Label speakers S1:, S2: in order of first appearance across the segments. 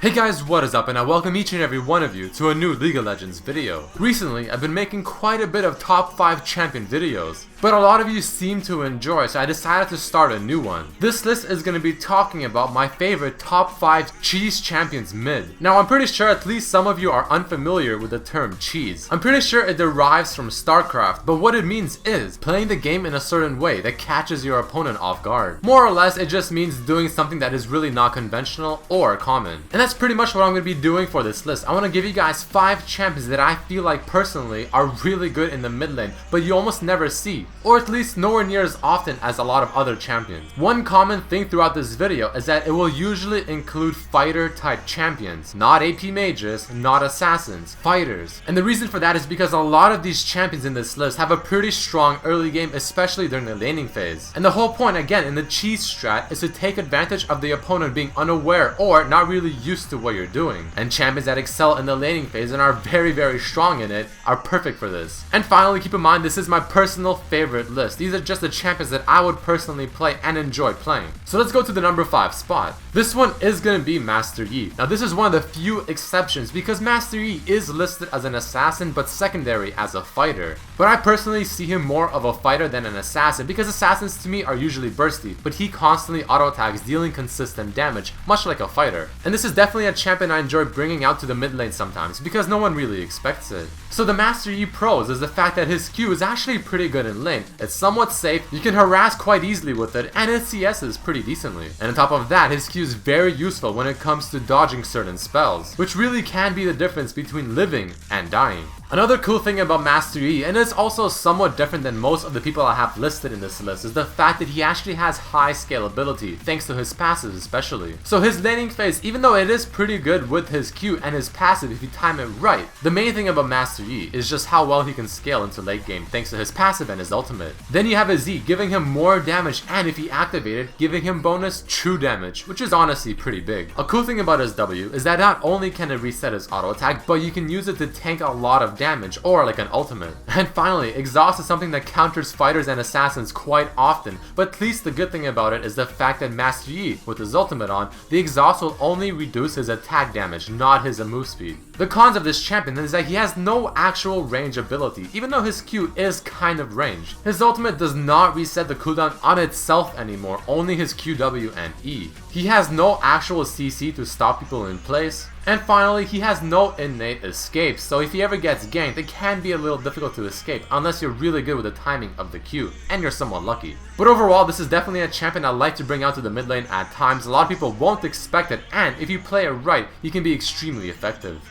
S1: Hey guys, what is up, and I welcome each and every one of you to a new League of Legends video. Recently, I've been making quite a bit of top 5 champion videos, but a lot of you seem to enjoy, so I decided to start a new one. This list is going to be talking about my favorite top 5 cheese champions mid. Now I'm pretty sure at least some of you are unfamiliar with the term cheese. I'm pretty sure it derives from StarCraft, but what it means is playing the game in a certain way that catches your opponent off guard. More or less, it just means doing something that is really not conventional or common. And that's pretty much what I'm going to be doing for this list. I want to give you guys 5 champions that I feel like personally are really good in the mid lane, but you almost never see, or at least nowhere near as often as a lot of other champions. One common thing throughout this video is that it will usually include fighter type champions, not AP mages, not assassins, fighters. And the reason for that is because a lot of these champions in this list have a pretty strong early game, especially during the laning phase. And the whole point again in the cheese strat is to take advantage of the opponent being unaware or not really used to what you're doing. And champions that excel in the laning phase and are very strong in it are perfect for this. And finally, keep in mind this is my personal favorite list. These are just the champions that I would personally play and enjoy playing. So let's go to the number 5 spot. This one is going to be Master Yi. Now this is one of the few exceptions because Master Yi is listed as an assassin but secondary as a fighter. But I personally see him more of a fighter than an assassin because assassins to me are usually bursty, but he constantly auto attacks, dealing consistent damage, much like a fighter. And this is definitely a champion I enjoy bringing out to the mid lane sometimes because no one really expects it. So the Master Yi pros is the fact that his Q is actually pretty good in lane. It's somewhat safe, you can harass quite easily with it, and his CS is pretty decently. And on top of that, his Q is very useful when it comes to dodging certain spells, which really can be the difference between living and dying. Another cool thing about Master Yi, and it's also somewhat different than most of the people I have listed in this list, is the fact that he actually has high scalability, thanks to his passive especially. So his laning phase, even though it is pretty good with his Q and his passive if you time it right, the main thing about Master Yi is just how well he can scale into late game thanks to his passive and his ultimate. Then you have his Z giving him more damage, and if he activated, giving him bonus true damage, which is honestly pretty big. A cool thing about his W is that not only can it reset his auto attack, but you can use it to tank a lot of damage, or like an ultimate. And finally, exhaust is something that counters fighters and assassins quite often, but at least the good thing about it is the fact that Master Yi, with his ultimate on, the exhaust will only reduce his attack damage, not his move speed. The cons of this champion is that he has no actual range ability, even though his Q is kind of ranged. His ultimate does not reset the cooldown on itself anymore, only his QW and E. He has no actual CC to stop people in place. And finally, he has no innate escape, so if he ever gets ganked, it can be a little difficult to escape unless you're really good with the timing of the Q, and you're somewhat lucky. But overall, this is definitely a champion I like to bring out to the mid lane at times. A lot of people won't expect it, and if you play it right, he can be extremely effective.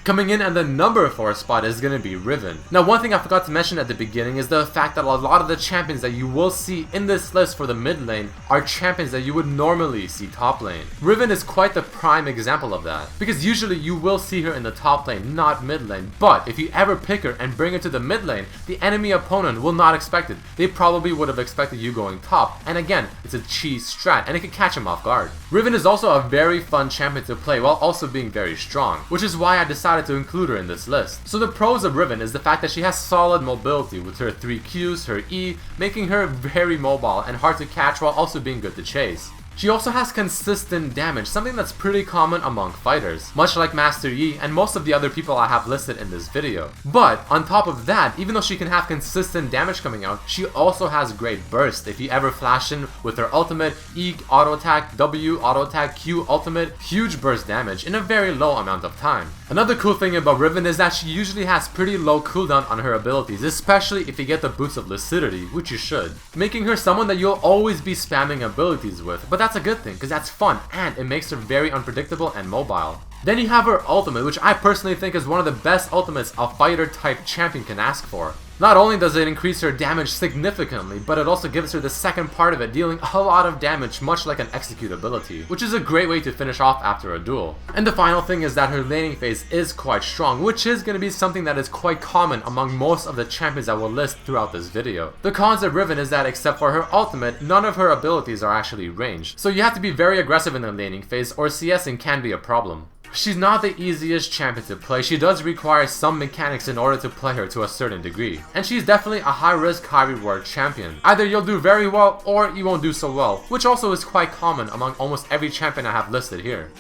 S1: Coming in at the number 4 spot is going to be Riven. Now one thing I forgot to mention at the beginning is the fact that a lot of the champions that you will see in this list for the mid lane are champions that you would normally see top lane. Riven is quite the prime example of that, because usually you will see her in the top lane, not mid lane, but if you ever pick her and bring her to the mid lane, the enemy opponent will not expect it. They probably would have expected you going top, and again, it's a cheese strat and it can catch him off guard. Riven is also a very fun champion to play while also being very strong, which is why I decided to include her in this list. So the pros of Riven is the fact that she has solid mobility with her 3 Qs, her E, making her very mobile and hard to catch while also being good to chase. She also has consistent damage, something that's pretty common among fighters, much like Master Yi and most of the other people I have listed in this video. But on top of that, even though she can have consistent damage coming out, she also has great burst. If you ever flash in with her ultimate, E auto attack, W auto attack, Q ultimate, huge burst damage in a very low amount of time. Another cool thing about Riven is that she usually has pretty low cooldown on her abilities, especially if you get the boost of Lucidity, which you should, making her someone that you'll always be spamming abilities with. But that's a good thing because that's fun and it makes her very unpredictable and mobile. Then you have her ultimate, which I personally think is one of the best ultimates a fighter type champion can ask for. Not only does it increase her damage significantly, but it also gives her the second part of it, dealing a lot of damage much like an execute ability, which is a great way to finish off after a duel. And the final thing is that her laning phase is quite strong, which is going to be something that is quite common among most of the champions I will list throughout this video. The cons of Riven is that except for her ultimate, none of her abilities are actually ranged, so you have to be very aggressive in the laning phase or CSing can be a problem. She's not the easiest champion to play. She does require some mechanics in order to play her to a certain degree. And she's definitely a high risk, high reward champion. Either you'll do very well or you won't do so well, which also is quite common among almost every champion I have listed here.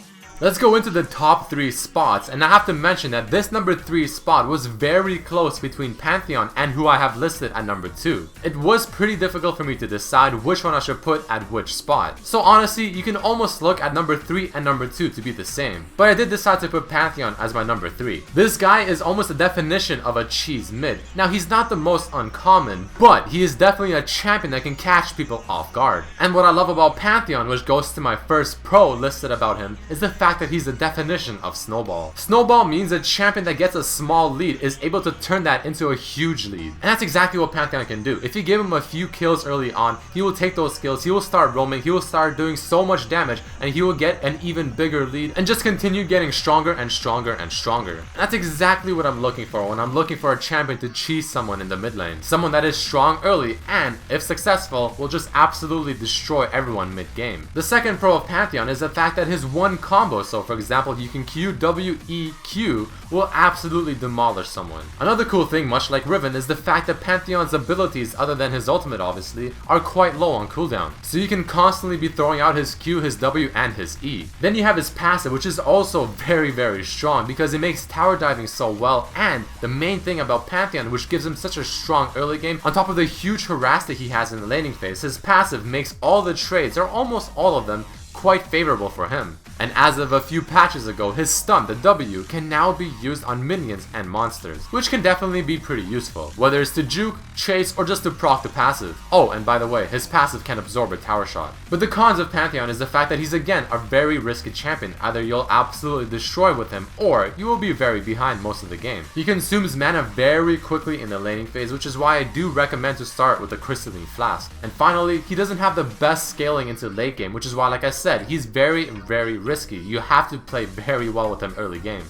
S1: Let's go into the top 3 spots, and I have to mention that this number 3 spot was very close between Pantheon and who I have listed at number 2. It was pretty difficult for me to decide which one I should put at which spot. So honestly, you can almost look at number 3 and number 2 to be the same. But I did decide to put Pantheon as my number 3. This guy is almost the definition of a cheese mid. Now he's not the most uncommon, but he is definitely a champion that can catch people off guard. And what I love about Pantheon, which goes to my first pro listed about him, is the fact that he's the definition of snowball. Snowball means a champion that gets a small lead is able to turn that into a huge lead. And that's exactly what Pantheon can do. If you give him a few kills early on, he will take those kills, he will start roaming, he will start doing so much damage, and he will get an even bigger lead and just continue getting stronger and stronger and stronger. And that's exactly what I'm looking for when I'm looking for a champion to cheese someone in the mid lane. Someone that is strong early and, if successful, will just absolutely destroy everyone mid-game. The second pro of Pantheon is the fact that his one combo, so for example you can Q, W, E, Q, will absolutely demolish someone. Another cool thing, much like Riven, is the fact that Pantheon's abilities, other than his ultimate obviously, are quite low on cooldown. So you can constantly be throwing out his Q, his W, and his E. Then you have his passive, which is also very strong because it makes tower diving so well, and the main thing about Pantheon, which gives him such a strong early game, on top of the huge harass that he has in the laning phase, his passive makes all the trades, or almost all of them, quite favorable for him. And as of a few patches ago, his stun, the W, can now be used on minions and monsters, which can definitely be pretty useful, whether it's to juke, chase, or just to proc the passive. Oh, and by the way, his passive can absorb a tower shot. But the cons of Pantheon is the fact that he's again a very risky champion. Either you'll absolutely destroy with him, or you will be very behind most of the game. He consumes mana very quickly in the laning phase, which is why I do recommend to start with the Crystalline Flask. And finally, he doesn't have the best scaling into late game, which is why, like I said, he's very risky. You have to play very well with him early game.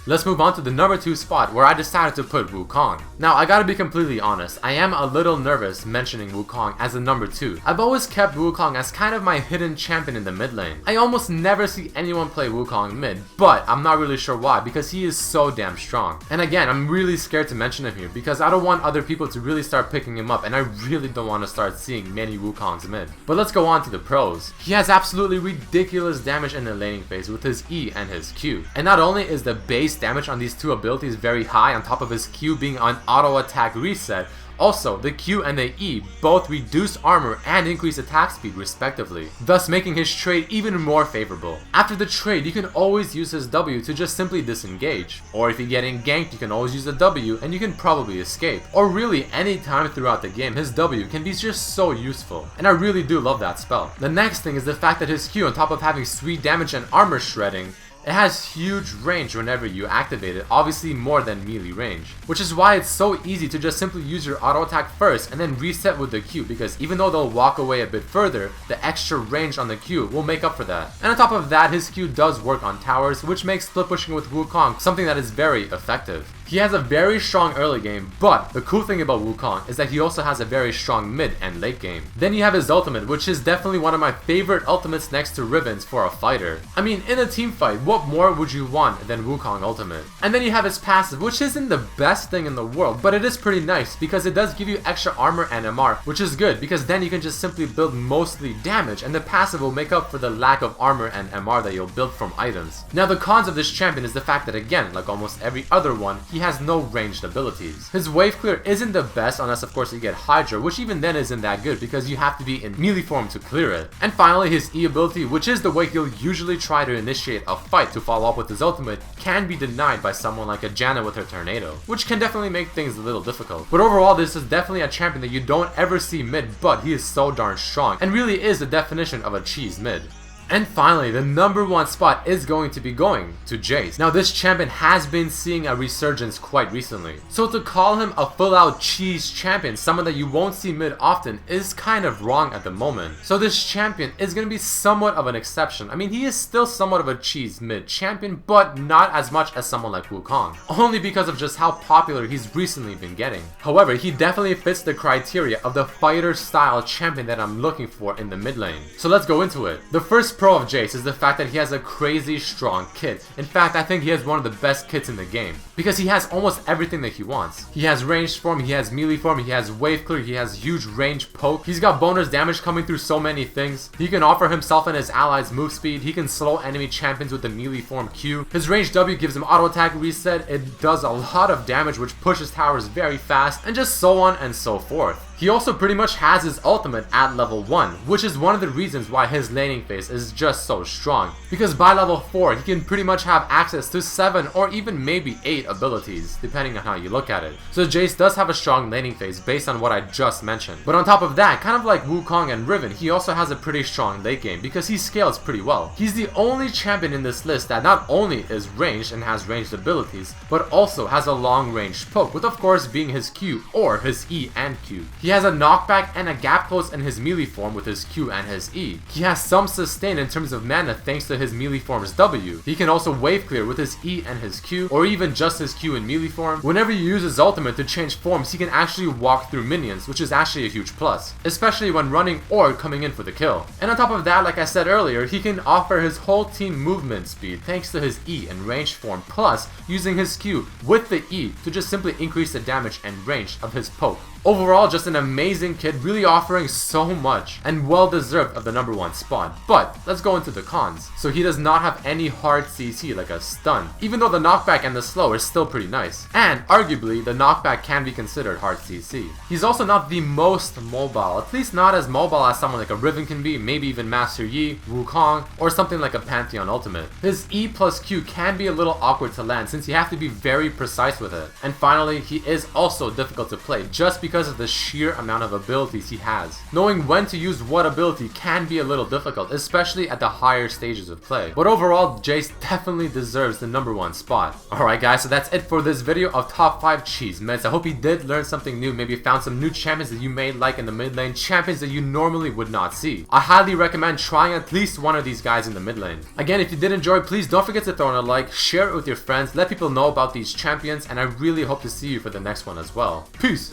S1: Let's move on to the number 2 spot, where I decided to put Wukong. Now, I gotta be completely honest, I am a little nervous mentioning Wukong as a number 2. I've always kept Wukong as kind of my hidden champion in the mid lane. I almost never see anyone play Wukong mid, but I'm not really sure why, because he is so damn strong. And again, I'm really scared to mention him here, because I don't want other people to really start picking him up, and I really don't want to start seeing many Wukongs mid. But let's go on to the pros. He has absolutely ridiculous damage in the laning phase with his E and his Q. And not only is the base damage on these two abilities very high, on top of his Q being on auto attack reset, also the Q and the E both reduce armor and increase attack speed respectively, thus making his trade even more favorable. After the trade, you can always use his W to just simply disengage, or if you're getting ganked, you can always use the W and you can probably escape, or really any time throughout the game his W can be just so useful, and I really do love that spell. The next thing is the fact that his Q, on top of having sweet damage and armor shredding, it has huge range whenever you activate it, obviously more than melee range. Which is why it's so easy to just simply use your auto attack first and then reset with the Q, because even though they'll walk away a bit further, the extra range on the Q will make up for that. And on top of that, his Q does work on towers, which makes split pushing with Wukong something that is very effective. He has a very strong early game, but the cool thing about Wukong is that he also has a very strong mid and late game. Then you have his ultimate, which is definitely one of my favorite ultimates next to Riven's for a fighter. I mean, in a team fight, what more would you want than Wukong ultimate? And then you have his passive, which isn't the best thing in the world, but it is pretty nice because it does give you extra armor and MR, which is good because then you can just simply build mostly damage and the passive will make up for the lack of armor and MR that you'll build from items. Now the cons of this champion is the fact that again, like almost every other one, he has no ranged abilities. His wave clear isn't the best unless of course you get Hydra, which even then isn't that good because you have to be in melee form to clear it. And finally his E ability, which is the way he'll usually try to initiate a fight to follow up with his ultimate, can be denied by someone like a Janna with her tornado, which can definitely make things a little difficult. But overall this is definitely a champion that you don't ever see mid, but he is so darn strong and really is the definition of a cheese mid. And finally, the number 1 spot is going to be going to Jayce. Now this champion has been seeing a resurgence quite recently. So to call him a full-out cheese champion, someone that you won't see mid often, is kind of wrong at the moment. So this champion is going to be somewhat of an exception. I mean, he is still somewhat of a cheese mid champion, but not as much as someone like Wukong. Only because of just how popular he's recently been getting. However, he definitely fits the criteria of the fighter style champion that I'm looking for in the mid lane. So let's go into it. The first pro of Jayce is the fact that he has a crazy strong kit. In fact, I think he has one of the best kits in the game, because he has almost everything that he wants. He has ranged form, he has melee form, he has wave clear, he has huge range poke, he's got bonus damage coming through so many things. He can offer himself and his allies move speed, he can slow enemy champions with the melee form Q. His range W gives him auto attack reset, it does a lot of damage which pushes towers very fast, and just so on and so forth. He also pretty much has his ultimate at level 1, which is one of the reasons why his laning phase is just so strong. Because by level 4, he can pretty much have access to 7 or even maybe 8 abilities, depending on how you look at it. So Jayce does have a strong laning phase based on what I just mentioned. But on top of that, kind of like Wukong and Riven, he also has a pretty strong late game because he scales pretty well. He's the only champion in this list that not only is ranged and has ranged abilities, but also has a long range poke, with of course being his Q or his E and Q. He has a knockback and a gap close in his melee form with his Q and his E. He has some sustain in terms of mana thanks to his melee form's W. He can also wave clear with his E and his Q, or even just his Q in melee form. Whenever you use his ultimate to change forms, he can actually walk through minions, which is actually a huge plus, especially when running or coming in for the kill. And on top of that, like I said earlier, he can offer his whole team movement speed thanks to his E and range form, plus using his Q with the E to just simply increase the damage and range of his poke. Overall, just an amazing kid, really offering so much, and well deserved of the #1 spot. But let's go into the cons. So he does not have any hard CC like a stun, even though the knockback and the slow is still pretty nice. And arguably, the knockback can be considered hard CC. He's also not the most mobile, at least not as mobile as someone like a Riven can be, maybe even Master Yi, Wukong, or something like a Pantheon ultimate. His E plus Q can be a little awkward to land since you have to be very precise with it. And finally, he is also difficult to play just because of the sheer amount of abilities he has. Knowing when to use what ability can be a little difficult, especially at the higher stages of play. But overall, Jayce definitely deserves the #1 spot. Alright guys, so that's it for this video of top 5 cheese meds. I hope you did learn something new, maybe found some new champions that you may like in the mid lane, champions that you normally would not see. I highly recommend trying at least one of these guys in the mid lane. Again, if you did enjoy, please don't forget to throw in a like, share it with your friends, let people know about these champions, and I really hope to see you for the next one as well. Peace!